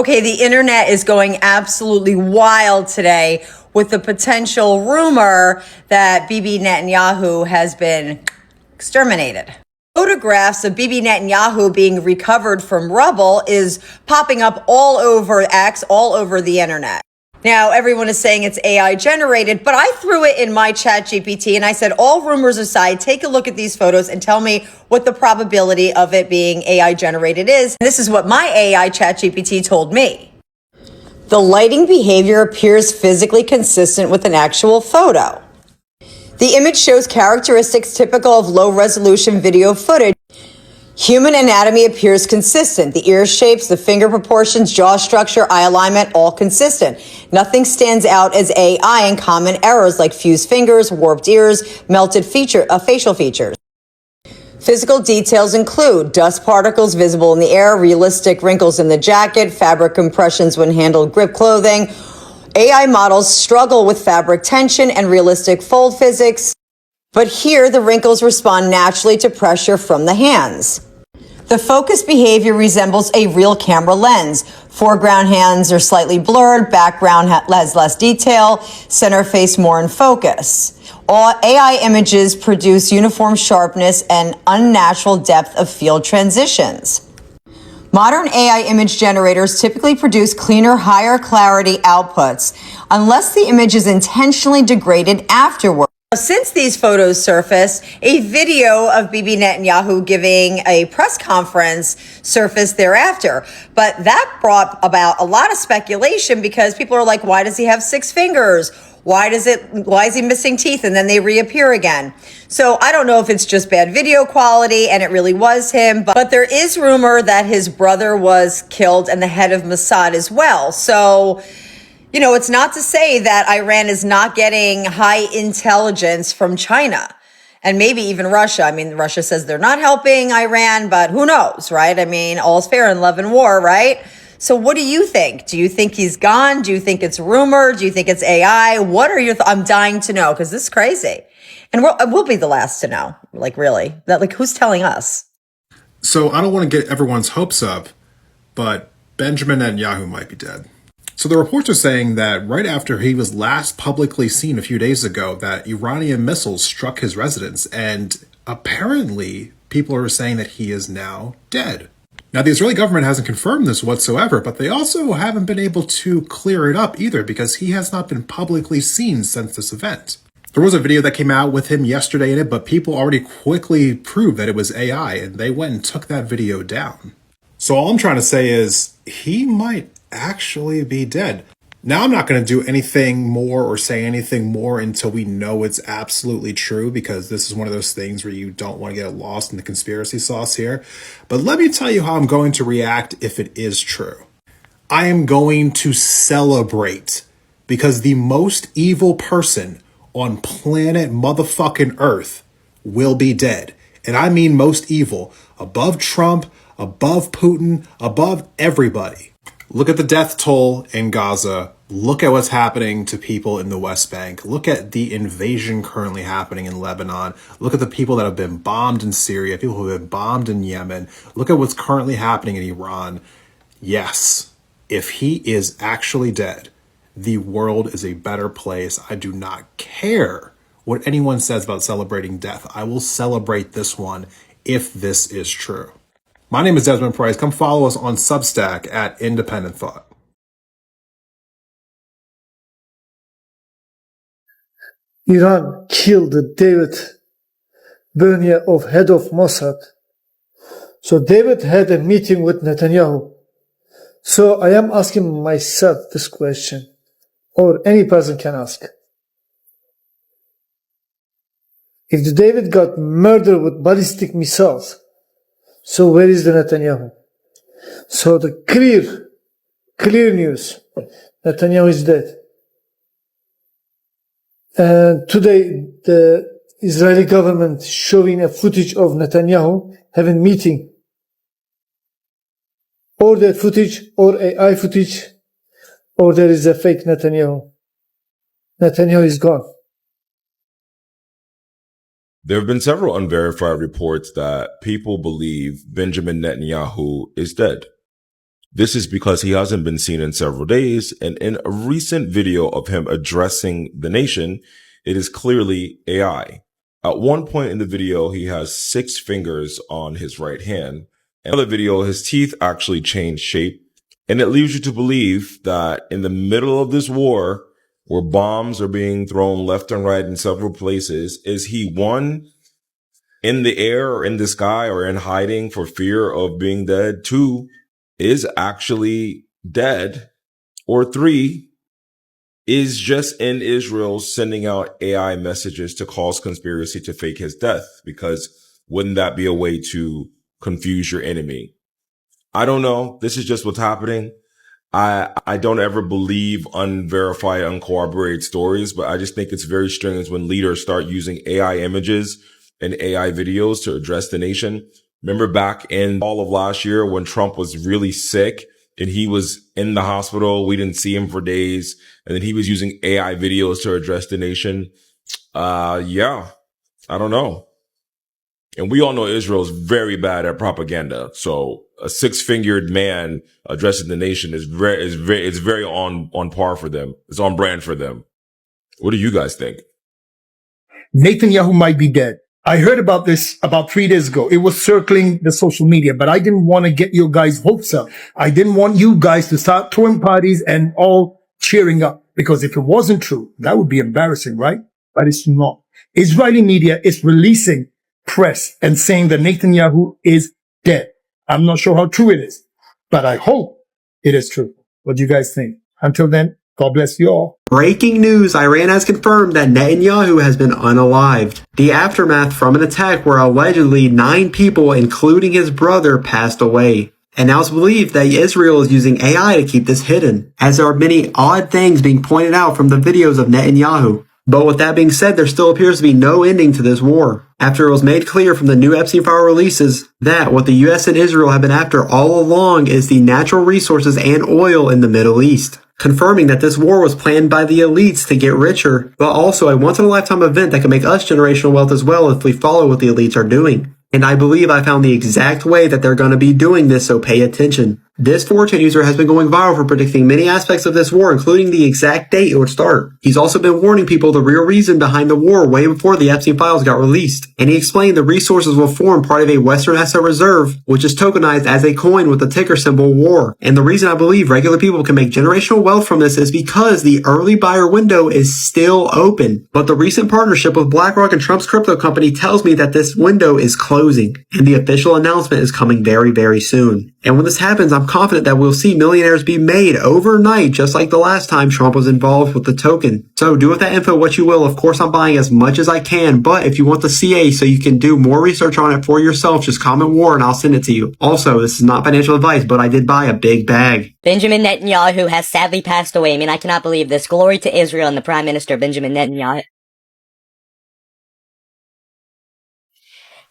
Okay, the internet is going absolutely wild today with the potential rumor that Bibi Netanyahu has been exterminated. Photographs of Bibi Netanyahu being recovered from rubble is popping up all over X, all over the internet. Now, everyone is saying it's AI generated, but I threw it in my chat GPT and I said, all rumors aside, take a look at these photos and tell me what the probability of it being AI generated is. And this is what my AI chat GPT told me. The lighting behavior appears physically consistent with an actual photo. The image shows characteristics typical of low-resolution video footage. Human anatomy appears consistent. The ear shapes, the finger proportions, jaw structure, eye alignment, all consistent. Nothing stands out as AI, and common errors like fused fingers, warped ears, melted facial features. Physical details include dust particles visible in the air, realistic wrinkles in the jacket, fabric compressions when handled grip clothing. AI models struggle with fabric tension and realistic fold physics, but here the wrinkles respond naturally to pressure from the hands. The focus behavior resembles a real camera lens. Foreground hands are slightly blurred, background has less detail, center face more in focus. All AI images produce uniform sharpness and unnatural depth of field transitions. Modern AI image generators typically produce cleaner, higher clarity outputs, unless the image is intentionally degraded afterward. Since these photos surfaced, a video of Bibi Netanyahu giving a press conference surfaced thereafter. But that brought about a lot of speculation because people are like, why does he have 6 fingers? Why is he missing teeth? And then they reappear again. So I don't know if it's just bad video quality and it really was him, but there is rumor that his brother was killed and the head of Mossad as well. So, you know, it's not to say that Iran is not getting high intelligence from China and maybe even Russia. I mean, Russia says they're not helping Iran, but who knows, right? I mean, all's fair in love and war, right? So what do you think? Do you think he's gone? Do you think it's rumor? Do you think it's AI? What are your I'm dying to know because this is crazy. And we'll be the last to know. Like, really? Who's telling us? So I don't want to get everyone's hopes up, but Benjamin Netanyahu might be dead. So the reports are saying that right after he was last publicly seen a few days ago, that Iranian missiles struck his residence, and apparently people are saying that he is now dead. Now, the Israeli government hasn't confirmed this whatsoever, but they also haven't been able to clear it up either because he has not been publicly seen since this event. There was a video that came out with him yesterday in it, but people already quickly proved that it was AI, and they went and took that video down. So all I'm trying to say is he might actually be dead. Now, I'm not going to do anything more or say anything more until we know it's absolutely true, because this is one of those things where you don't want to get lost in the conspiracy sauce here. But let me tell you how I'm going to react if it is true. I am going to celebrate, because the most evil person on planet motherfucking Earth will be dead. And I mean most evil. Above Trump, above Putin, above everybody. Look at the death toll in Gaza. Look at what's happening to people in the West Bank. Look at the invasion currently happening in Lebanon. Look at the people that have been bombed in Syria, people who have been bombed in Yemen. Look at what's currently happening in Iran. Yes, if he is actually dead, the world is a better place. I do not care what anyone says about celebrating death. I will celebrate this one if this is true. My name is Desmond Price. Come follow us on Substack at Independent Thought. Iran killed David Bernier, of head of Mossad. So David had a meeting with Netanyahu. So I am asking myself this question, or any person can ask. If David got murdered with ballistic missiles, so where is the Netanyahu? So the clear news, Netanyahu is dead. And today, the Israeli government showing a footage of Netanyahu having meeting. Or that footage, or AI footage, or there is a fake Netanyahu. Netanyahu is gone. There have been several unverified reports that people believe Benjamin Netanyahu is dead. This is because he hasn't been seen in several days. And in a recent video of him addressing the nation, it is clearly AI. At one point in the video, he has 6 fingers on his right hand. In another video, his teeth actually change shape. And it leads you to believe that in the middle of this war, where bombs are being thrown left and right in several places, is he one, in the air or in the sky or in hiding for fear of being dead? 2, is actually dead? Or 3, is just in Israel sending out AI messages to cause conspiracy to fake his death? Because wouldn't that be a way to confuse your enemy? I don't know. This is just what's happening. I don't ever believe unverified, uncorroborated stories, but I just think it's very strange when leaders start using AI images and AI videos to address the nation. Remember back in all of last year when Trump was really sick and he was in the hospital, we didn't see him for days, and then he was using AI videos to address the nation. Yeah, I don't know. And we all know Israel's very bad at propaganda. So a 6-fingered man addressing the nation is very on par for them. It's on brand for them. What do you guys think? Netanyahu might be dead. I heard about this about 3 days ago. It was circling the social media, but I didn't want to get your guys' hopes up. I didn't want you guys to start throwing parties and all cheering up, because if it wasn't true, that would be embarrassing, right? But it's not. Israeli media is releasing press and saying that Netanyahu is dead. I'm not sure how true it is, but I hope it is true. What do you guys think? Until then, God bless you all. Breaking news, Iran has confirmed that Netanyahu has been unalived. The aftermath from an attack where allegedly 9 people, including his brother, passed away. And now it's believed that Israel is using AI to keep this hidden, as there are many odd things being pointed out from the videos of Netanyahu. But with that being said, there still appears to be no ending to this war, after it was made clear from the new Epstein file releases that what the US and Israel have been after all along is the natural resources and oil in the Middle East, confirming that this war was planned by the elites to get richer, but also a once-in-a-lifetime event that can make us generational wealth as well if we follow what the elites are doing. And I believe I found the exact way that they're going to be doing this, so pay attention. This 4chan user has been going viral for predicting many aspects of this war, including the exact date it would start. He's also been warning people the real reason behind the war way before the Epstein files got released. And he explained the resources will form part of a Western asset reserve, which is tokenized as a coin with the ticker symbol WAR. And the reason I believe regular people can make generational wealth from this is because the early buyer window is still open. But the recent partnership with BlackRock and Trump's crypto company tells me that this window is closing, and the official announcement is coming very, very soon. And when this happens, I'm confident that we'll see millionaires be made overnight, just like the last time Trump was involved with the token. So do with that info what you will. Of course, I'm buying as much as I can, but if you want the CA so you can do more research on it for yourself, just comment WAR and I'll send it to you. Also, this is not financial advice, but I did buy a big bag. Benjamin Netanyahu has sadly passed away. I mean, I cannot believe this. Glory to Israel and the Prime Minister, Benjamin Netanyahu.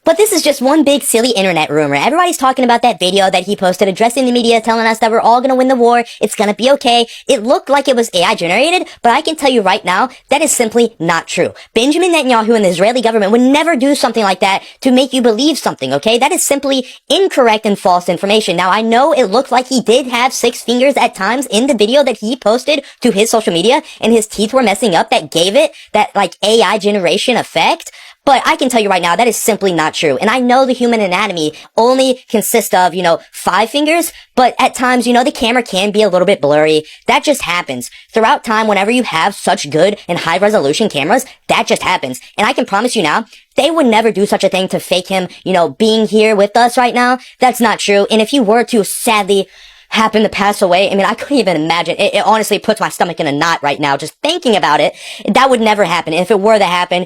But this is just one big silly internet rumor. Everybody's talking about that video that he posted addressing the media, telling us that we're all gonna win the war, it's gonna be okay. It looked like it was AI generated, but I can tell you right now, that is simply not true. Benjamin Netanyahu and the Israeli government would never do something like that to make you believe something, okay? That is simply incorrect and false information. Now, I know it looked like he did have 6 fingers at times in the video that he posted to his social media, and his teeth were messing up, that gave it that, like, AI generation effect. But I can tell you right now, that is simply not true. And I know the human anatomy only consists of, 5 fingers, but at times, the camera can be a little bit blurry. That just happens. Throughout time, whenever you have such good and high resolution cameras, that just happens. And I can promise you now, they would never do such a thing to fake him, being here with us right now. That's not true. And if you were to sadly happen to pass away, I mean, I couldn't even imagine. It honestly puts my stomach in a knot right now just thinking about it. That would never happen. If it were to happen,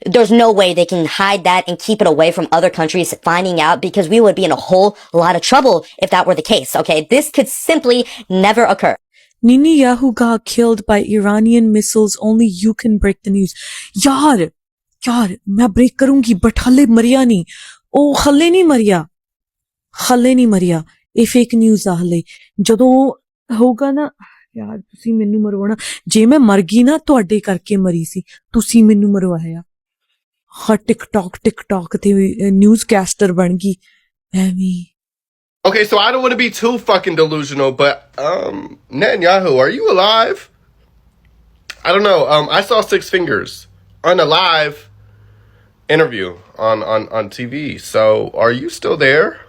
there's no way they can hide that and keep it away from other countries finding out, because we would be in a whole lot of trouble if that were the case, okay? This could simply never occur. Netanyahu got killed by Iranian missiles. Only you can break the news. यार, मैं break करूंगी, but हले मरिया नहीं. ओ हले नहीं मरिया. ਇਹ fake news ਆ ਹਲੇ ਜਦੋਂ ਹੋਊਗਾ ਨਾ ਯਾਰ ਤੁਸੀਂ ਮੈਨੂੰ ਮਰਵਾਉਣਾ ਜੇ ਮੈਂ ਮਰ ਗਈ ਨਾ ਤੁਹਾਡੇ ਕਰਕੇ ਮਰੀ ਸੀ ਤੁਸੀਂ ਮੈਨੂੰ ਮਰਵਾਇਆ ਹਾਂ ਟਿਕਟੌਕ ਤੇ ਨਿਊਜ਼ ਕੈਸਟਰ ਬਣ ਗਈ ਐਵੇਂ Okay, so I don't want to be too fucking delusional, but Netanyahu, are you alive? I don't know. I saw Six Fingers on a live interview on TV. So are you still there?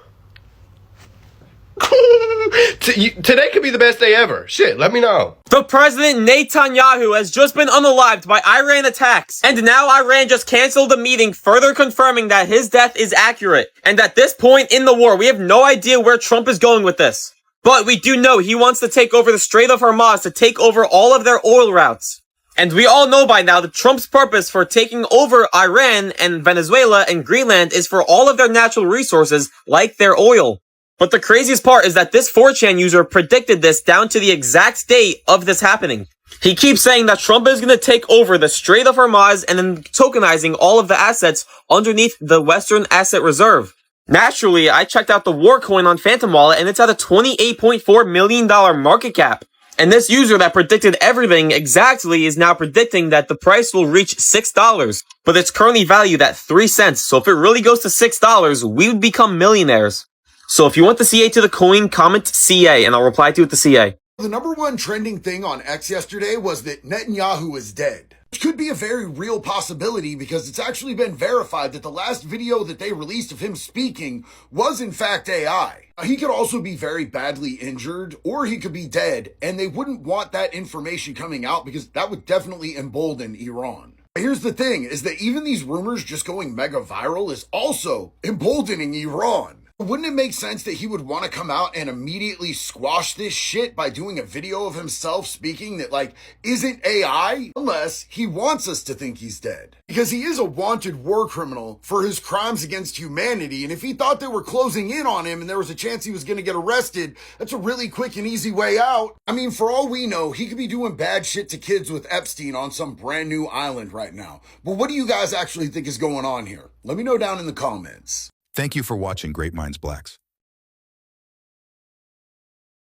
Today could be the best day ever. Shit, let me know. The president Netanyahu has just been unalived by Iran attacks, and now Iran just canceled the meeting, further confirming that his death is accurate. And at this point in the war, we have no idea where Trump is going with this. But we do know he wants to take over the Strait of Hormuz to take over all of their oil routes. And we all know by now that Trump's purpose for taking over Iran and Venezuela and Greenland is for all of their natural resources, like their oil. But the craziest part is that this 4chan user predicted this down to the exact date of this happening. He keeps saying that Trump is going to take over the Strait of Hormuz and then tokenizing all of the assets underneath the Western Asset Reserve. Naturally, I checked out the war coin on Phantom Wallet and it's at a $28.4 million market cap. And this user that predicted everything exactly is now predicting that the price will reach $6, but it's currently valued at 3 cents. So if it really goes to $6, we would become millionaires. So if you want the CA to the coin, comment CA and I'll reply to you with the CA. The number one trending thing on X yesterday was that Netanyahu is dead. Which could be a very real possibility because it's actually been verified that the last video that they released of him speaking was in fact AI. He could also be very badly injured or he could be dead, and they wouldn't want that information coming out because that would definitely embolden Iran. Here's the thing, is that even these rumors just going mega viral is also emboldening Iran. Wouldn't it make sense that he would want to come out and immediately squash this shit by doing a video of himself speaking that, like, isn't AI? Unless he wants us to think he's dead. Because he is a wanted war criminal for his crimes against humanity, and if he thought they were closing in on him and there was a chance he was going to get arrested, that's a really quick and easy way out. I mean, for all we know, he could be doing bad shit to kids with Epstein on some brand new island right now. But what do you guys actually think is going on here? Let me know down in the comments. Thank you for watching Great Minds Blacks.